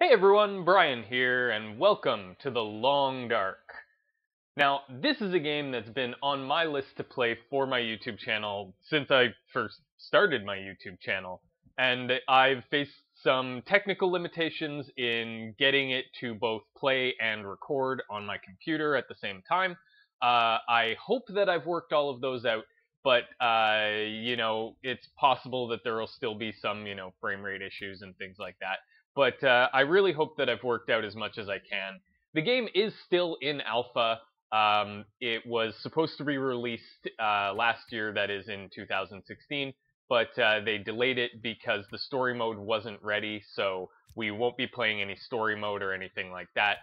Hey everyone, Brian here, and welcome to The Long Dark. Now, this is a game that's been on my list to play for my YouTube channel since I first started my YouTube channel, and I've faced some technical limitations in getting it to both play and record on my computer at the same time. I hope that I've worked all of those out, but, it's possible that there will still be some, frame rate issues and things like that. But I really hope that I've worked out as much as I can. The game is still in alpha. It was supposed to be released last year, that is in 2016, but they delayed it because the story mode wasn't ready, so we won't be playing any story mode or anything like that.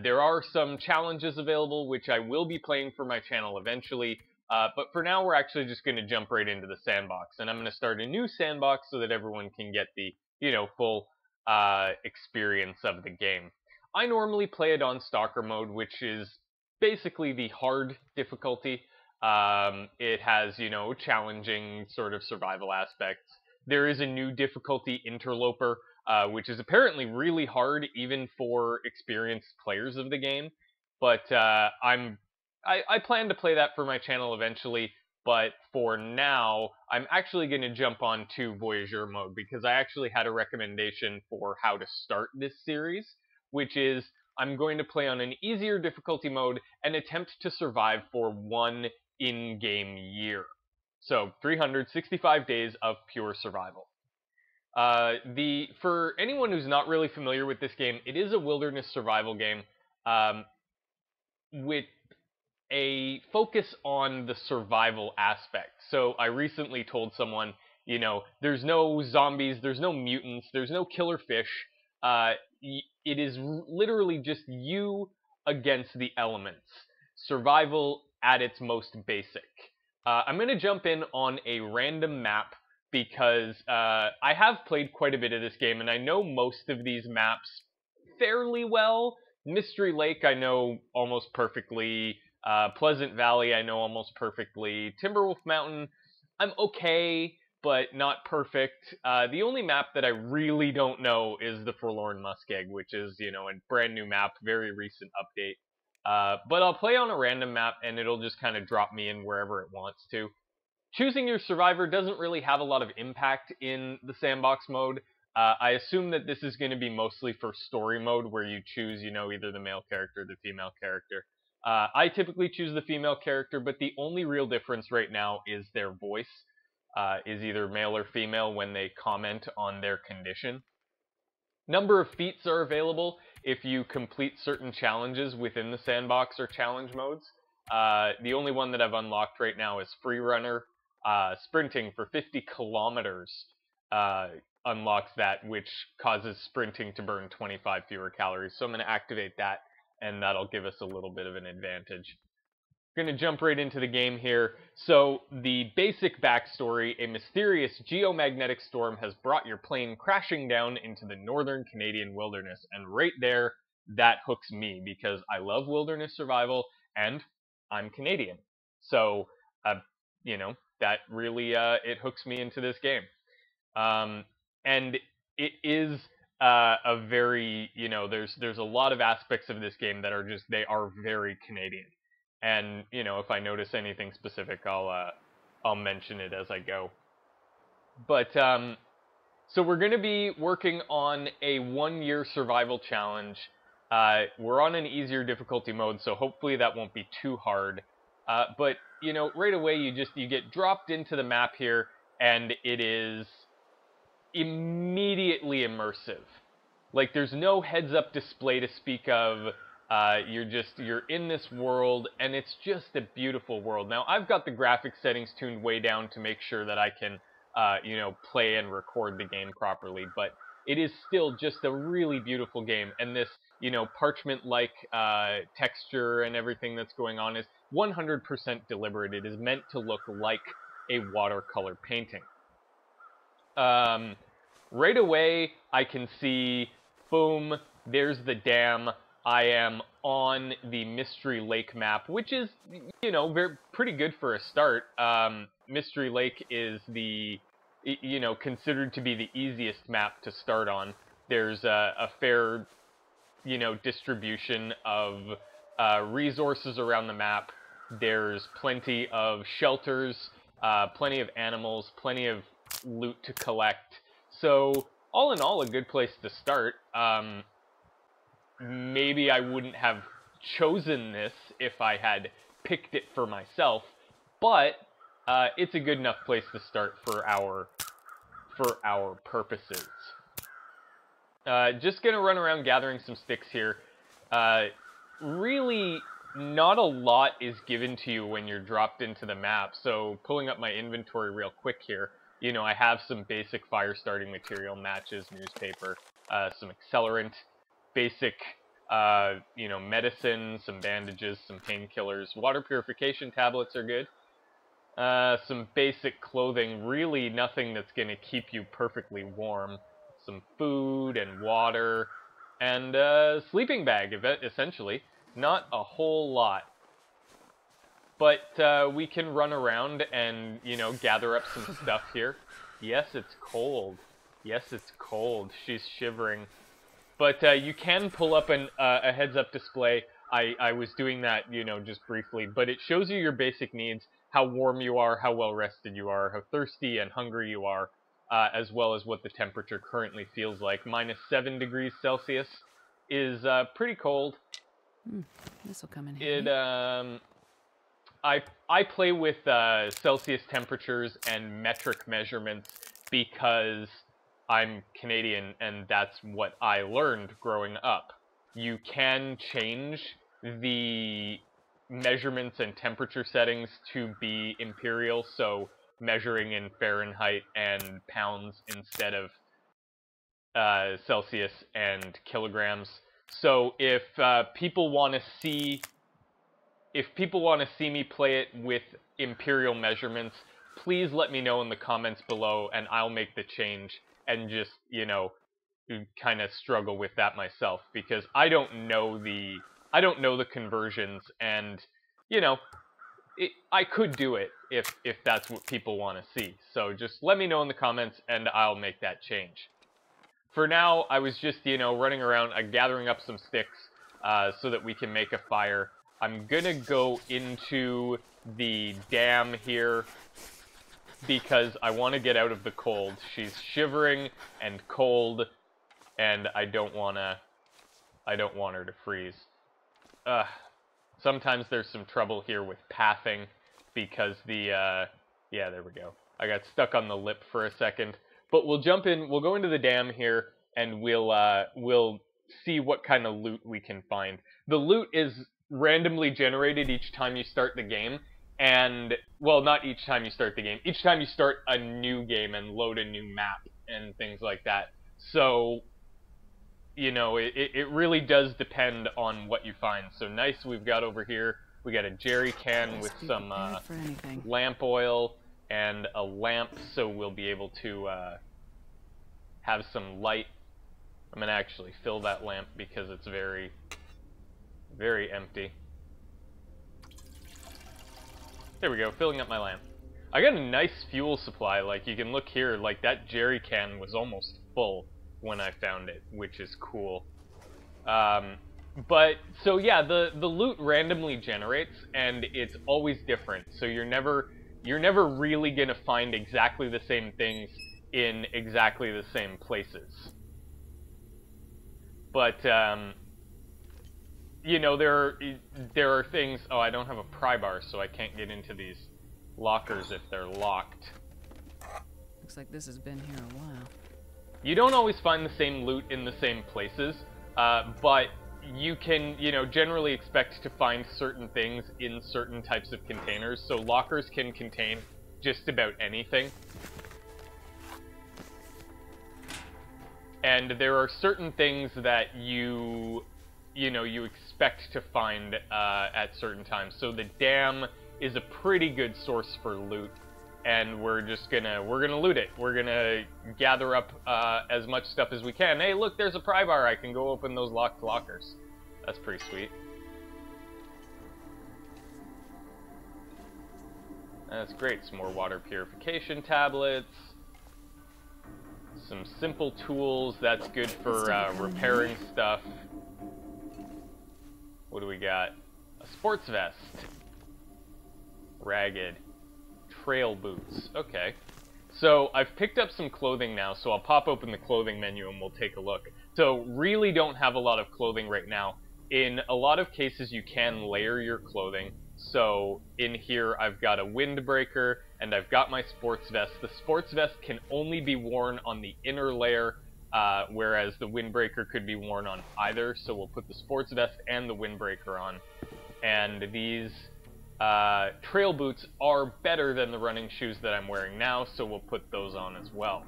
There are some challenges available, which I will be playing for my channel eventually, but for now we're actually just going to jump right into the sandbox, and I'm going to start a new sandbox so that everyone can get the, full experience of the game. I normally play it on Stalker mode, which is basically the hard difficulty. It has, challenging sort of survival aspects. There is a new difficulty, Interloper, which is apparently really hard even for experienced players of the game. But I plan to play that for my channel eventually. But for now, I'm actually going to jump on to Voyageur mode because I actually had a recommendation for how to start this series, which is I'm going to play on an easier difficulty mode and attempt to survive for one in-game year. So 365 days of pure survival. For anyone who's not really familiar with this game, it is a wilderness survival game with a focus on the survival aspect. So I recently told someone, there's no zombies, there's no mutants, there's no killer fish. It is literally just you against the elements. Survival at its most basic. I'm going to jump in on a random map because I have played quite a bit of this game and I know most of these maps fairly well. Mystery Lake I know almost perfectly. Pleasant Valley I know almost perfectly. Timberwolf Mountain I'm okay, but not perfect. The only map that I really don't know is the Forlorn Muskeg, which is, a brand new map, very recent update. But I'll play on a random map and it'll just kind of drop me in wherever it wants to. Choosing your survivor doesn't really have a lot of impact in the sandbox mode. I assume that this is going to be mostly for story mode where you choose, either the male character or the female character. I typically choose the female character, but the only real difference right now is their voice. Is either male or female when they comment on their condition. Number of feats are available if you complete certain challenges within the sandbox or challenge modes. The only one that I've unlocked right now is Free Runner. Sprinting for 50 kilometers unlocks that, which causes sprinting to burn 25 fewer calories. So I'm going to activate that, and that'll give us a little bit of an advantage. Going to jump right into the game here. So, the basic backstory, a mysterious geomagnetic storm has brought your plane crashing down into the northern Canadian wilderness. And right there, that hooks me because I love wilderness survival and I'm Canadian. So, that really, it hooks me into this game. And it is a very, there's a lot of aspects of this game that are just, they are very Canadian. And, if I notice anything specific, I'll mention it as I go. But, so we're going to be working on a 1-year survival challenge. We're on an easier difficulty mode, so hopefully that won't be too hard. But, right away you get dropped into the map here, and it is immediately immersive. Like, there's no heads-up display to speak of. You're in this world, and it's just a beautiful world. Now, I've got the graphics settings tuned way down to make sure that I can, play and record the game properly, but it is still just a really beautiful game, and this, parchment-like, texture and everything that's going on is 100% deliberate. It is meant to look like a watercolor painting. Right away, I can see, boom, there's the dam. I am on the Mystery Lake map, which is, pretty good for a start. Mystery Lake is the, considered to be the easiest map to start on. There's a fair, you know, distribution of resources around the map. There's plenty of shelters, plenty of animals, plenty of loot to collect. So, all in all, a good place to start. Maybe I wouldn't have chosen this if I had picked it for myself, but it's a good enough place to start for our purposes. Just gonna run around gathering some sticks here. Really, not a lot is given to you when you're dropped into the map, so pulling up my inventory real quick here, you know, I have some basic fire starting material, matches, newspaper, some accelerant, basic, you know, medicine, some bandages, some painkillers, water purification tablets are good. Some basic clothing, really nothing that's gonna keep you perfectly warm. Some food and water, and a sleeping bag, essentially. Not a whole lot. But we can run around and, you know, gather up some stuff here. Yes, it's cold. Yes, it's cold. She's shivering. But you can pull up a heads-up display. I was doing that, you know, just briefly. But it shows you your basic needs, how warm you are, how well-rested you are, how thirsty and hungry you are, as well as what the temperature currently feels like. -7 degrees Celsius is pretty cold. This will come in handy. I play with Celsius temperatures and metric measurements because I'm Canadian and that's what I learned growing up. You can change the measurements and temperature settings to be imperial, so measuring in Fahrenheit and pounds instead of Celsius and kilograms. So if people want to see me play it with imperial measurements, please let me know in the comments below, and I'll make the change and just, you know, kind of struggle with that myself because I don't know the conversions, and you know, I could do it if that's what people want to see. So just let me know in the comments and I'll make that change. For now, I was just, you know, running around, gathering up some sticks so that we can make a fire. I'm gonna go into the dam here because I want to get out of the cold. She's shivering and cold, and I don't want her to freeze. Sometimes there's some trouble here with pathing because yeah, there we go. I got stuck on the lip for a second. But we'll jump in, we'll go into the dam here, and we'll see what kind of loot we can find. The loot is randomly generated each time you start the game, and, well, not each time you start the game. Each time you start a new game and load a new map and things like that. So, you know, it really does depend on what you find. So nice, we've got over here, we got a jerry can with some lamp oil and a lamp, so we'll be able to have some light. I'm gonna actually fill that lamp because it's very, very empty. There we go, filling up my lamp. I got a nice fuel supply. Like, you can look here, like that jerry can was almost full when I found it, which is cool. But so yeah, the loot randomly generates, and it's always different. So you're never really gonna find exactly the same things in exactly the same places. But you know, there are things. Oh, I don't have a pry bar, so I can't get into these lockers if they're locked. Looks like this has been here a while. You don't always find the same loot in the same places, but you can, you know, generally expect to find certain things in certain types of containers. So lockers can contain just about anything. And there are certain things that you expect to find at certain times. So the dam is a pretty good source for loot, and we're gonna loot it. We're gonna gather up as much stuff as we can. Hey, look, there's a pry bar. I can go open those locked lockers. That's pretty sweet. That's great. Some more water purification tablets. Some simple tools, that's good for repairing stuff. What do we got? A sports vest. Ragged. Trail boots. Okay. So I've picked up some clothing now, so I'll pop open the clothing menu and we'll take a look. So really don't have a lot of clothing right now. In a lot of cases you can layer your clothing. So in here I've got a windbreaker and I've got my sports vest. The sports vest can only be worn on the inner layer, whereas the windbreaker could be worn on either. So we'll put the sports vest and the windbreaker on. And these trail boots are better than the running shoes that I'm wearing now, so we'll put those on as well.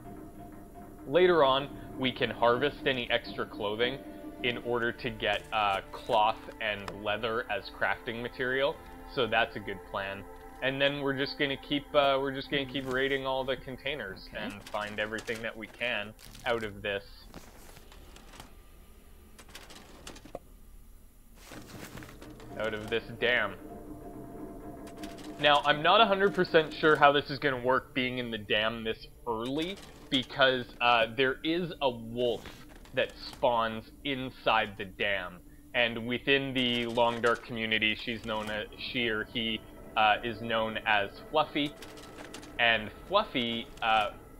Later on, we can harvest any extra clothing in order to get cloth and leather as crafting material, so that's a good plan. And then we're just gonna keep raiding all the containers and find everything that we can out of this. Dam. Now, I'm not 100% sure how this is going to work being in the dam this early, because there is a wolf that spawns inside the dam. And within the Long Dark community, she or he is known as Fluffy. And Fluffy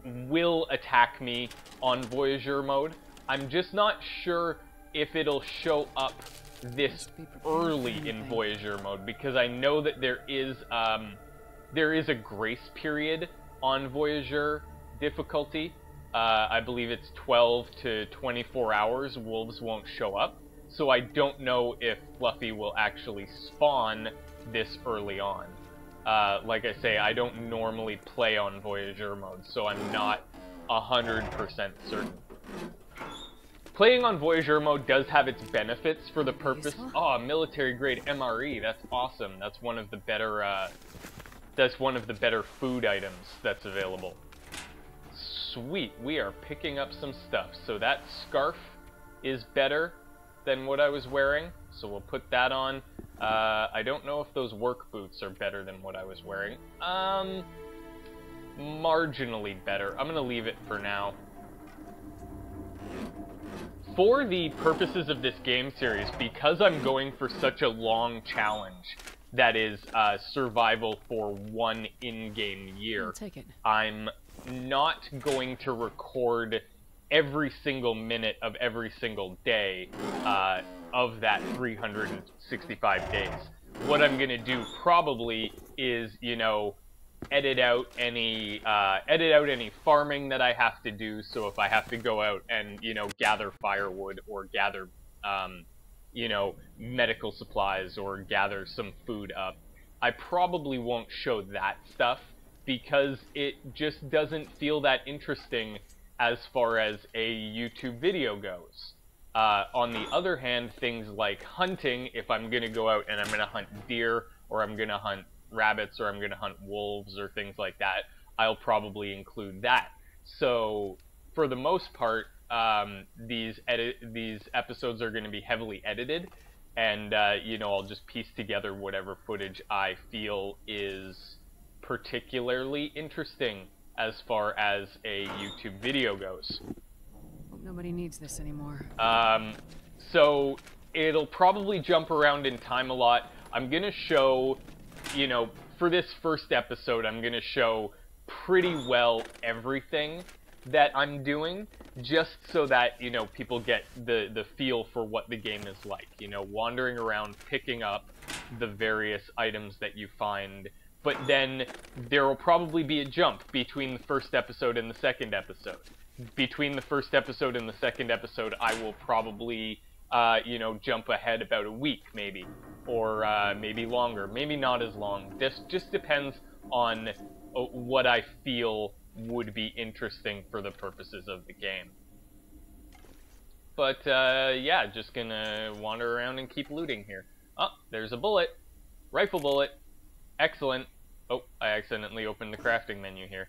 will attack me on Voyageur mode. I'm just not sure if it'll show up this early in Voyageur mode, because I know that there is a grace period on Voyageur difficulty. I believe it's 12 to 24 hours. Wolves won't show up, so I don't know if Fluffy will actually spawn this early on. Like I say, I don't normally play on Voyageur mode, so I'm not 100% certain. Playing on Voyageur mode does have its benefits for the purpose. Oh, military grade MRE. That's awesome. That's one of the better. That's one of the better food items that's available. Sweet. We are picking up some stuff. So that scarf is better than what I was wearing. So we'll put that on. I don't know if those work boots are better than what I was wearing. Marginally better. I'm gonna leave it for now. For the purposes of this game series, because I'm going for such a long challenge that is survival for one in-game year, I'm not going to record every single minute of every single day of that 365 days. What I'm going to do probably is, you know, edit out any farming that I have to do. So if I have to go out and, you know, gather firewood or gather, you know, medical supplies or gather some food up, I probably won't show that stuff because it just doesn't feel that interesting as far as a YouTube video goes. On the other hand, things like hunting, if I'm going to go out and I'm going to hunt deer or I'm going to hunt rabbits or I'm going to hunt wolves or things like that, I'll probably include that. So for the most part, these episodes are going to be heavily edited, and you know, I'll just piece together whatever footage I feel is particularly interesting as far as a YouTube video goes. Hope nobody needs this anymore. So it'll probably jump around in time a lot. I'm gonna show, you know, for this first episode, I'm gonna show pretty well everything that I'm doing, just so that, you know, people get the feel for what the game is like. You know, wandering around, picking up the various items that you find. But then there will probably be a jump between the first episode and the second episode. Between the first episode and the second episode, I will probably, you know, jump ahead about a week, maybe. Or maybe longer, maybe not as long. This just depends on what I feel would be interesting for the purposes of the game. But, yeah, just gonna wander around and keep looting here. Oh, there's a bullet. Rifle bullet. Excellent. Oh, I accidentally opened the crafting menu here.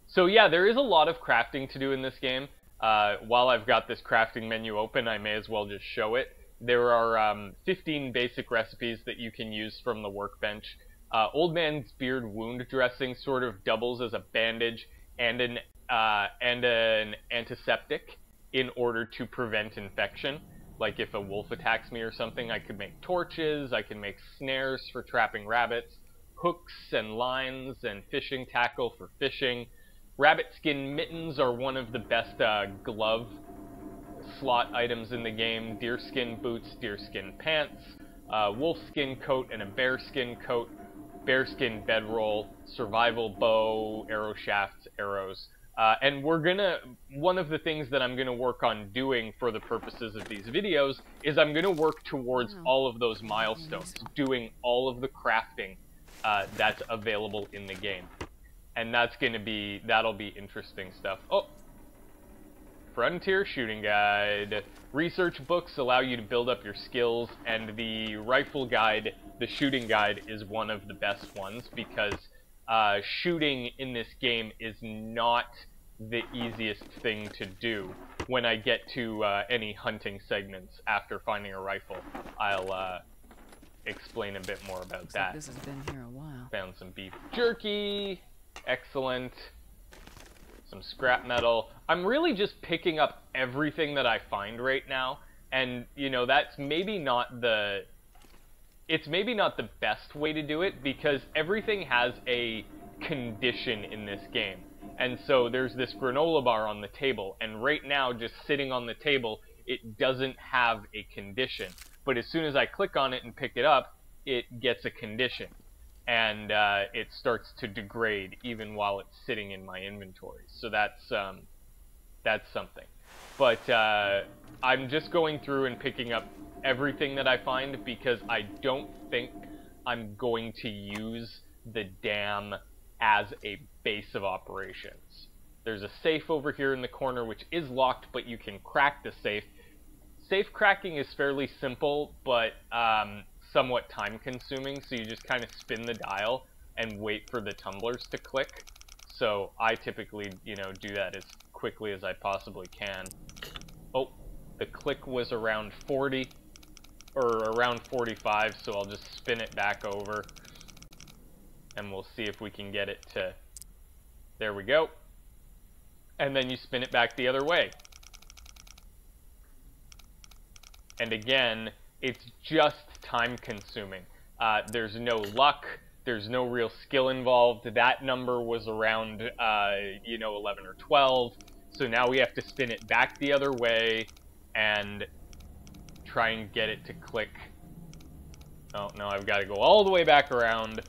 So yeah, there is a lot of crafting to do in this game. While I've got this crafting menu open, I may as well just show it. There are 15 basic recipes that you can use from the workbench. Old Man's Beard wound dressing sort of doubles as a bandage and an and an antiseptic in order to prevent infection. Like if a wolf attacks me or something, I could make torches, I can make snares for trapping rabbits, hooks and lines and fishing tackle for fishing. Rabbit skin mittens are one of the best glove slot items in the game. Deerskin boots, deerskin pants, wolf skin coat and a bearskin coat, bearskin bedroll, survival bow, arrow shafts, arrows. And one of the things that I'm gonna work on doing for the purposes of these videos is I'm gonna work towards all of those milestones, doing all of the crafting that's available in the game. And that'll be interesting stuff. Oh! Frontier Shooting Guide. Research books allow you to build up your skills, and the rifle guide, the shooting guide, is one of the best ones because shooting in this game is not the easiest thing to do. When I get to any hunting segments after finding a rifle, I'll explain a bit more about that. Like this has been here a while. Found some beef jerky. Excellent. Some scrap metal. I'm really just picking up everything that I find right now, and you know, that's maybe not the best way to do it, because everything has a condition in this game. And so there's this granola bar on the table, and right now, just sitting on the table, it doesn't have a condition. But as soon as I click on it and pick it up, it gets a condition. And it starts to degrade even while it's sitting in my inventory. So that's something. But I'm just going through and picking up everything that I find because I don't think I'm going to use the dam as a base of operations. There's a safe over here in the corner which is locked, but you can crack the safe. Safe cracking is fairly simple, but somewhat time consuming, so you just kind of spin the dial and wait for the tumblers to click. So I typically, you know, do that as quickly as I possibly can. Oh, the click was around 40 or around 45, so I'll just spin it back over and we'll see if we can get it to, there we go. And then you spin it back the other way. And again, it's just time consuming. There's no luck, there's no real skill involved. That number was around, you know, 11 or 12. So now we have to spin it back the other way and try and get it to click. Oh, no, I've got to go all the way back around.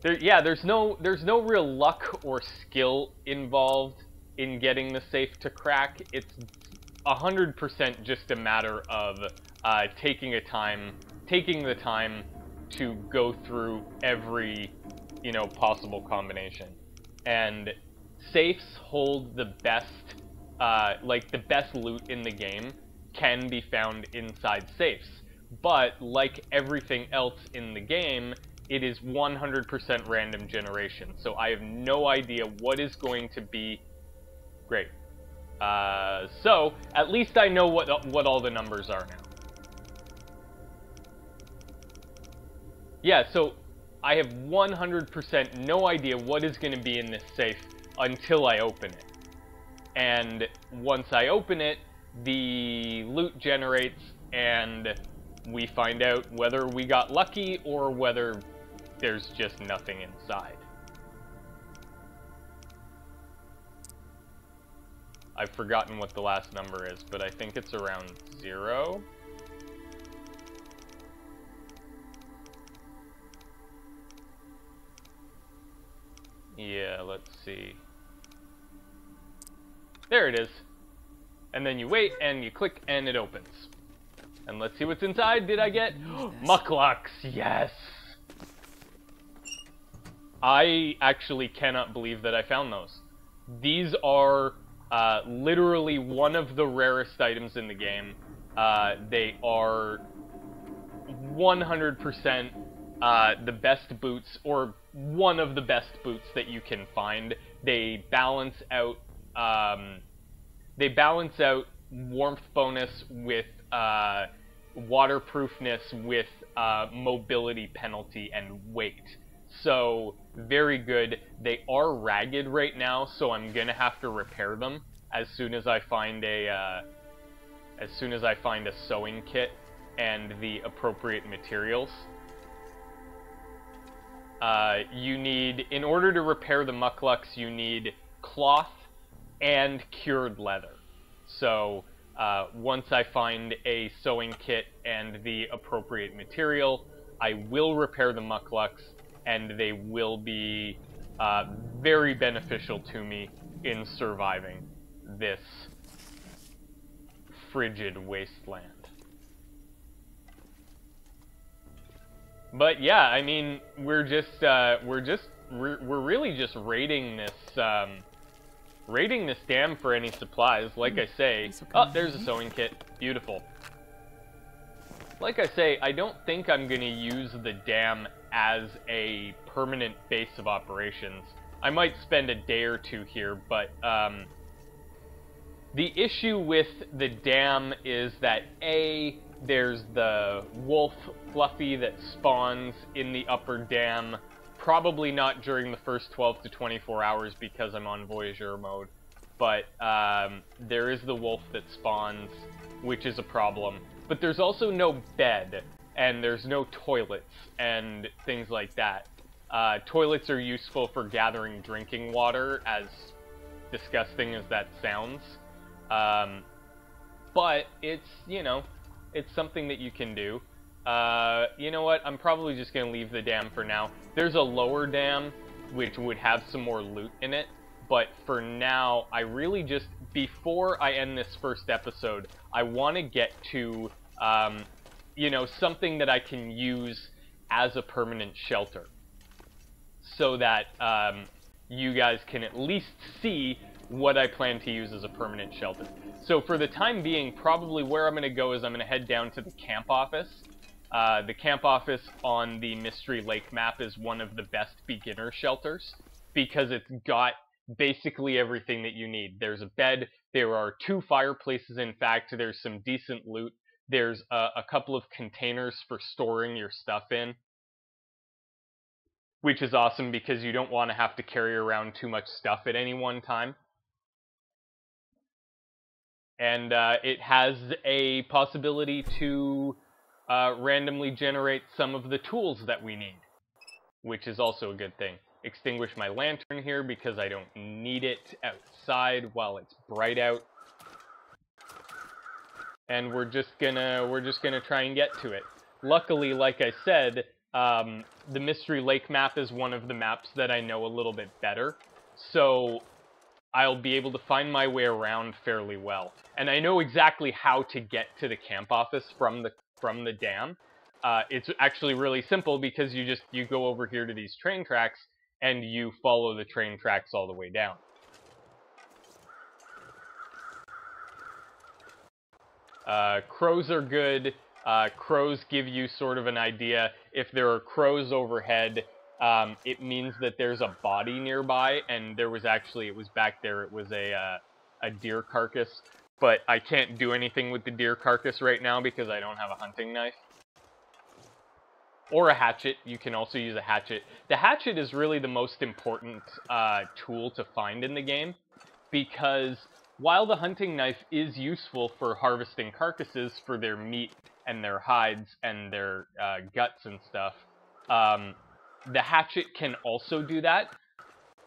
There's no real luck or skill involved in getting the safe to crack. It's 100% just a matter of taking the time to go through every, you know, possible combination. And safes hold the best, like the best loot in the game can be found inside safes. But like everything else in the game, it is 100% random generation. So I have no idea what is going to be great. So at least I know what all the numbers are now. Yeah, so I have 100% no idea what is going to be in this safe until I open it. And once I open it, the loot generates and we find out whether we got lucky or whether there's just nothing inside. I've forgotten what the last number is, but I think it's around 0. Yeah, let's see. There it is. And then you wait, and you click, and it opens. And let's see what's inside. Did I get mucklucks? Yes! I actually cannot believe that I found those. These are literally one of the rarest items in the game. They are 100% the best boots, or one of the best boots that you can find. They balance out warmth bonus with waterproofness with mobility penalty and weight. So, very good. They are ragged right now, so I'm gonna have to repair them as soon as I find a sewing kit and the appropriate materials. You need, in order to repair the mucklucks, you need cloth and cured leather. So, once I find a sewing kit and the appropriate material, I will repair the mucklucks, and they will be very beneficial to me in surviving this frigid wasteland. But yeah, I mean, we're really just raiding this dam for any supplies. Like I say, oh, there's a sewing kit. Beautiful. Like I say, I don't think I'm gonna use the dam as a permanent base of operations. I might spend a day or two here, but the issue with the dam is that A, there's the wolf Fluffy that spawns in the upper dam, probably not during the first 12 to 24 hours because I'm on Voyageur mode, but there is the wolf that spawns, which is a problem. But there's also no bed, and there's no toilets, and things like that. Toilets are useful for gathering drinking water, as disgusting as that sounds. But it's, you know, it's something that you can do. You know what? I'm probably just going to leave the dam for now. There's a lower dam, which would have some more loot in it. But for now, I really just, before I end this first episode, I want to get to, you know, something that I can use as a permanent shelter. So that you guys can at least see what I plan to use as a permanent shelter. So for the time being, probably where I'm going to go is I'm going to head down to the camp office. The camp office on the Mystery Lake map is one of the best beginner shelters because it's got basically everything that you need. There's a bed, there are 2 fireplaces, in fact, there's some decent loot, there's a couple of containers for storing your stuff in, which is awesome because you don't want to have to carry around too much stuff at any one time. And it has a possibility to randomly generate some of the tools that we need, which is also a good thing. Extinguish my lantern here because I don't need it outside while it's bright out. And we're just gonna try and get to it. Luckily, like I said, the Mystery Lake map is one of the maps that I know a little bit better, so I'll be able to find my way around fairly well. And I know exactly how to get to the camp office from the dam. It's actually really simple because you go over here to these train tracks and you follow the train tracks all the way down. Crows are good. Crows give you sort of an idea. If there are crows overhead, it means that there's a body nearby, and there was actually, it was back there, it was a deer carcass, but I can't do anything with the deer carcass right now because I don't have a hunting knife. Or a hatchet. You can also use a hatchet. The hatchet is really the most important tool to find in the game, because while the hunting knife is useful for harvesting carcasses for their meat and their hides and their guts and stuff, the hatchet can also do that,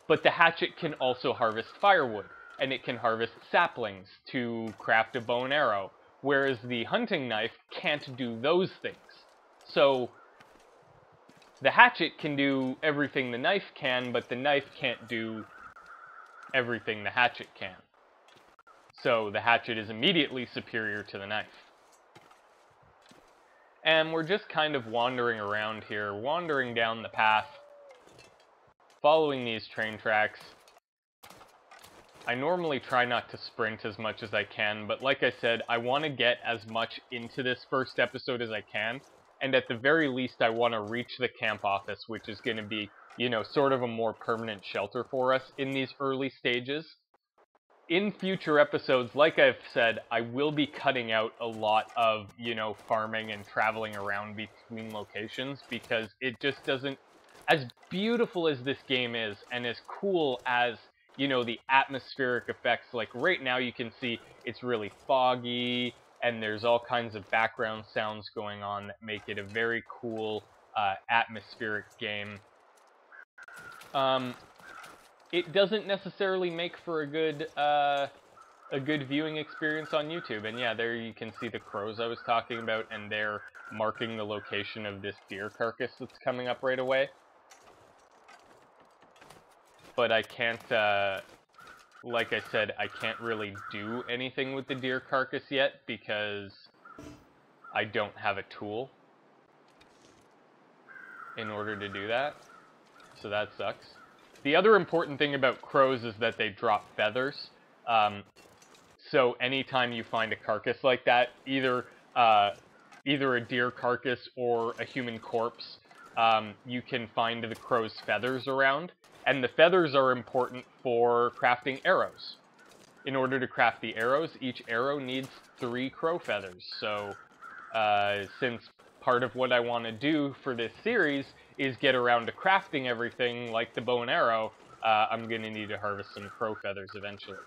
but the hatchet can also harvest firewood, and it can harvest saplings to craft a bow and arrow, whereas the hunting knife can't do those things. So the hatchet can do everything the knife can, but the knife can't do everything the hatchet can. So the hatchet is immediately superior to the knife. And we're just kind of wandering around here, wandering down the path, following these train tracks. I normally try not to sprint as much as I can, but like I said, I want to get as much into this first episode as I can, and at the very least I want to reach the camp office, which is going to be, you know, sort of a more permanent shelter for us in these early stages. In future episodes, like I've said, I will be cutting out a lot of, you know, farming and traveling around between locations, because it just doesn't, as beautiful as this game is, and as cool as, you know, the atmospheric effects, like right now you can see it's really foggy, and there's all kinds of background sounds going on that make it a very cool, atmospheric game. It doesn't necessarily make for a good viewing experience on YouTube. And yeah, there you can see the crows I was talking about, and they're marking the location of this deer carcass that's coming up right away. But I can't, like I said, I can't really do anything with the deer carcass yet because I don't have a tool in order to do that. So that sucks. The other important thing about crows is that they drop feathers. So anytime you find a carcass like that, either a deer carcass or a human corpse, you can find the crow's feathers around. And the feathers are important for crafting arrows. In order to craft the arrows, each arrow needs 3 crow feathers. So since part of what I want to do for this series is get around to crafting everything like the bow and arrow, I'm going to need to harvest some crow feathers eventually.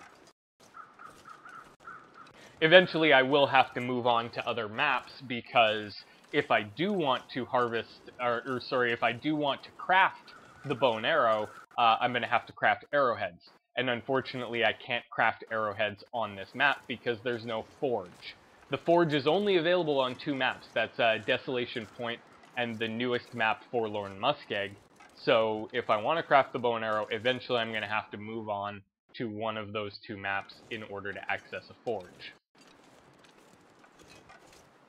Eventually I will have to move on to other maps, because if I do want to harvest, if I do want to craft the bow and arrow, I'm going to have to craft arrowheads. And unfortunately I can't craft arrowheads on this map because there's no forge. The forge is only available on 2 maps. That's Desolation Point and the newest map, Forlorn Muskeg. So if I want to craft the bow and arrow, eventually I'm going to have to move on to one of those 2 maps in order to access a forge.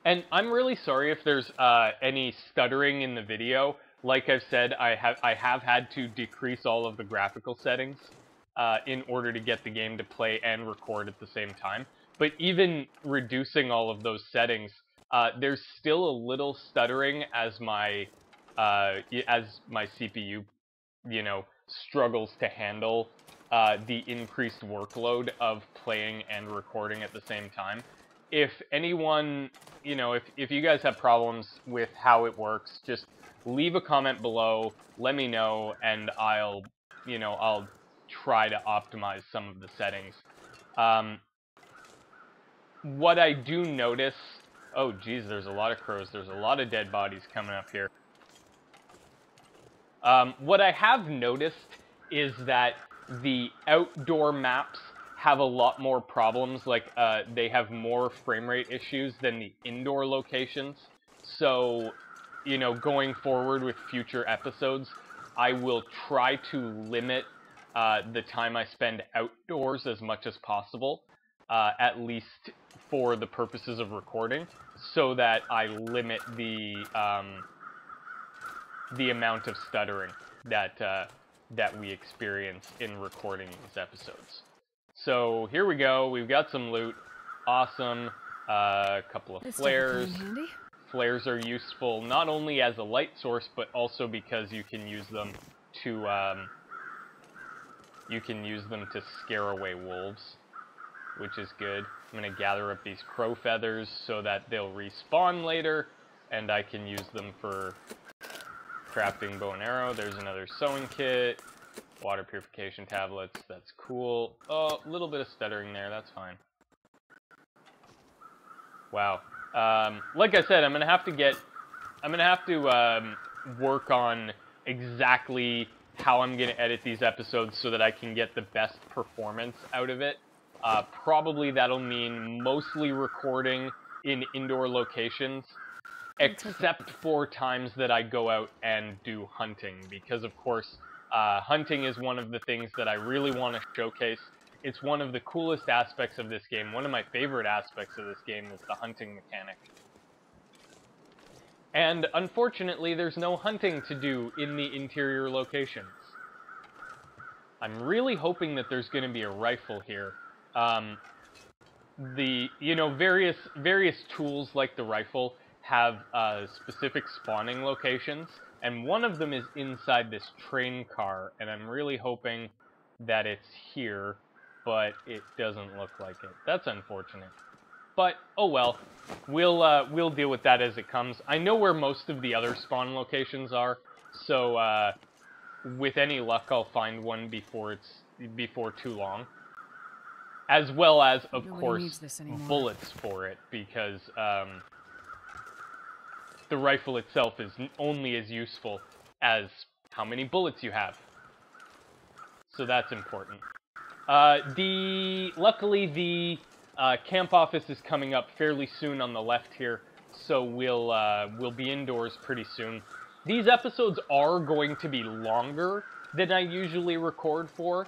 And I'm really sorry if there's any stuttering in the video. Like I've said, I have had to decrease all of the graphical settings in order to get the game to play and record at the same time. But even reducing all of those settings, there's still a little stuttering as my CPU, you know, struggles to handle the increased workload of playing and recording at the same time. If anyone, you know, if you guys have problems with how it works, just leave a comment below, let me know, and I'll try to optimize some of the settings. What I do notice, oh geez, there's a lot of crows, there's a lot of dead bodies coming up here. What I have noticed is that the outdoor maps have a lot more problems, like they have more frame rate issues than the indoor locations. So, you know, going forward with future episodes, I will try to limit the time I spend outdoors as much as possible, at least for the purposes of recording, so that I limit the amount of stuttering that we experience in recording these episodes. So here we go. We've got some loot. Awesome. A couple of flares. Flares are useful not only as a light source, but also because you can use them to scare away wolves, which is good. I'm gonna gather up these crow feathers so that they'll respawn later, and I can use them for crafting bow and arrow. There's another sewing kit. Water purification tablets, that's cool. Oh, a little bit of stuttering there, that's fine. Wow. Like I said, I'm gonna have to work on exactly how I'm gonna edit these episodes so that I can get the best performance out of it. Probably that'll mean mostly recording in indoor locations, except for times that I go out and do hunting, because of course, hunting is one of the things that I really want to showcase. It's one of the coolest aspects of this game. One of my favorite aspects of this game is the hunting mechanic. And unfortunately, there's no hunting to do in the interior locations. I'm really hoping that there's going to be a rifle here. Various tools like the rifle have specific spawning locations, and one of them is inside this train car, and I'm really hoping that it's here, but it doesn't look like it. That's unfortunate. But, oh well. We'll deal with that as it comes. I know where most of the other spawn locations are, so with any luck, I'll find one before too long. As well as, of course, bullets for it, because the rifle itself is only as useful as how many bullets you have. So that's important. Luckily, the camp office is coming up fairly soon on the left here, so we'll be indoors pretty soon. These episodes are going to be longer than I usually record for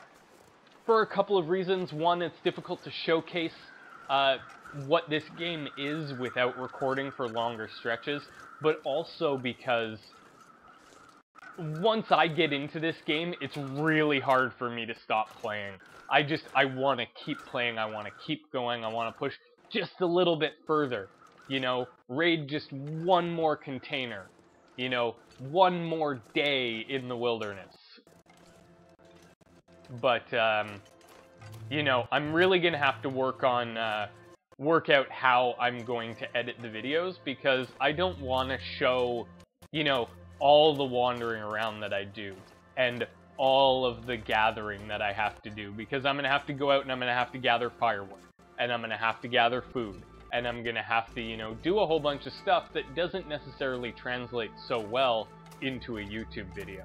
a couple of reasons. One, it's difficult to showcase what this game is without recording for longer stretches, but also because once I get into this game, it's really hard for me to stop playing. I want to keep playing, I want to keep going, I want to push just a little bit further. You know, raid just one more container. You know, one more day in the wilderness. But, you know, I'm really going to have to work out how I'm going to edit the videos, because I don't want to show, you know, all the wandering around that I do, and all of the gathering that I have to do, because I'm going to have to go out and I'm going to have to gather firewood, and I'm going to have to gather food, and I'm going to have to, you know, do a whole bunch of stuff that doesn't necessarily translate so well into a YouTube video.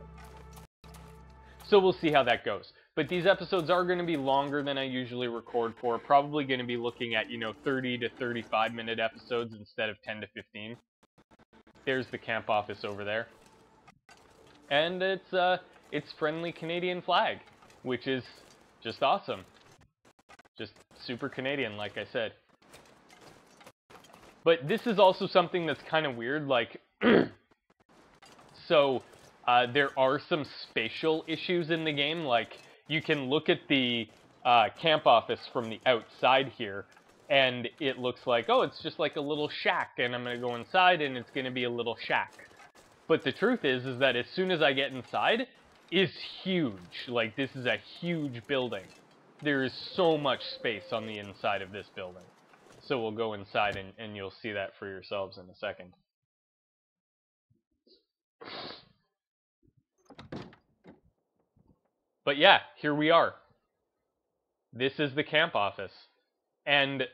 So we'll see how that goes. But these episodes are going to be longer than I usually record for, probably going to be looking at, you know, 30 to 35 minute episodes instead of 10 to 15. There's the camp office over there. And it's friendly Canadian flag, which is just awesome. Just super Canadian, like I said. But this is also something that's kind of weird, like, so there are some spatial issues in the game. Like, you can look at the camp office from the outside here, and it looks like, oh, it's just like a little shack, and I'm going to go inside, and it's going to be a little shack. But the truth is that as soon as I get inside, it's huge. Like, this is a huge building. There is so much space on the inside of this building. So we'll go inside, and you'll see that for yourselves in a second. But yeah, here we are. This is the camp office. And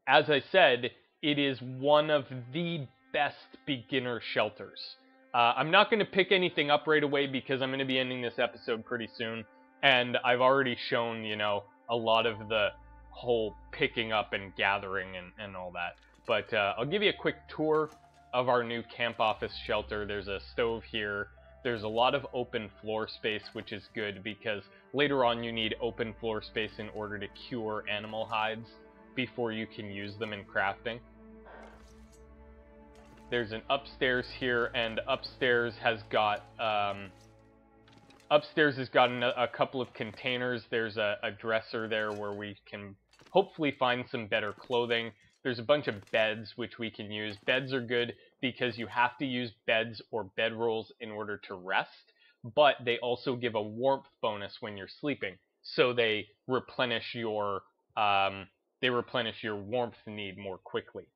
as I said, it is one of the best beginner shelters. I'm not going to pick anything up right away because I'm going to be ending this episode pretty soon. And I've already shown, you know, a lot of the whole picking up and gathering and all that. But I'll give you a quick tour of our new camp office shelter. There's a stove here. There's a lot of open floor space, which is good because later on you need open floor space in order to cure animal hides before you can use them in crafting. There's an upstairs here, and upstairs has got a couple of containers. There's a dresser there where we can hopefully find some better clothing. There's a bunch of beds which we can use. Beds are good because you have to use beds or bedrolls in order to rest, but they also give a warmth bonus when you're sleeping. So they replenish your warmth need more quickly.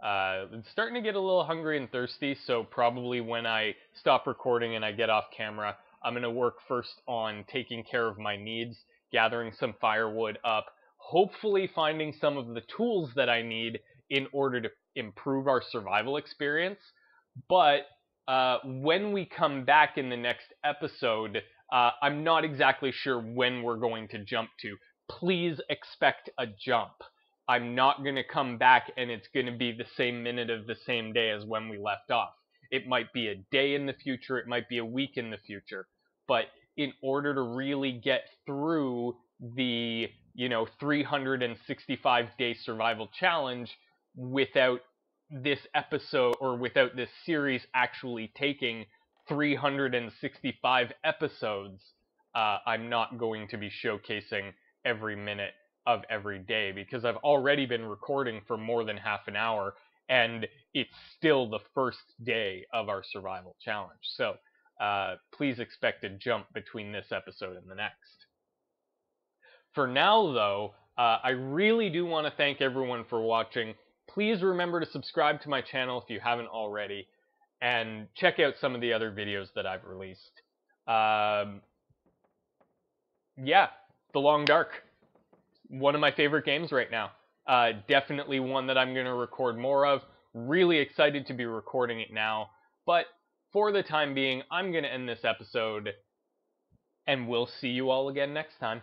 It's starting to get a little hungry and thirsty, so probably when I stop recording and I get off camera, I'm going to work first on taking care of my needs, gathering some firewood up, hopefully finding some of the tools that I need in order to improve our survival experience. But when we come back in the next episode, I'm not exactly sure when we're going to jump to. Please expect a jump. I'm not going to come back and it's going to be the same minute of the same day as when we left off. It might be a day in the future, it might be a week in the future. But in order to really get through the, 365-day survival challenge without this episode, or without this series actually taking 365 episodes, I'm not going to be showcasing every minute of every day, because I've already been recording for more than half an hour, and it's still the first day of our survival challenge. So please expect a jump between this episode and the next. For now, though, I really do want to thank everyone for watching. Please remember to subscribe to my channel if you haven't already, and check out some of the other videos that I've released. Yeah, The Long Dark. One of my favorite games right now. Definitely one that I'm going to record more of. Really excited to be recording it now. But for the time being, I'm going to end this episode, and we'll see you all again next time.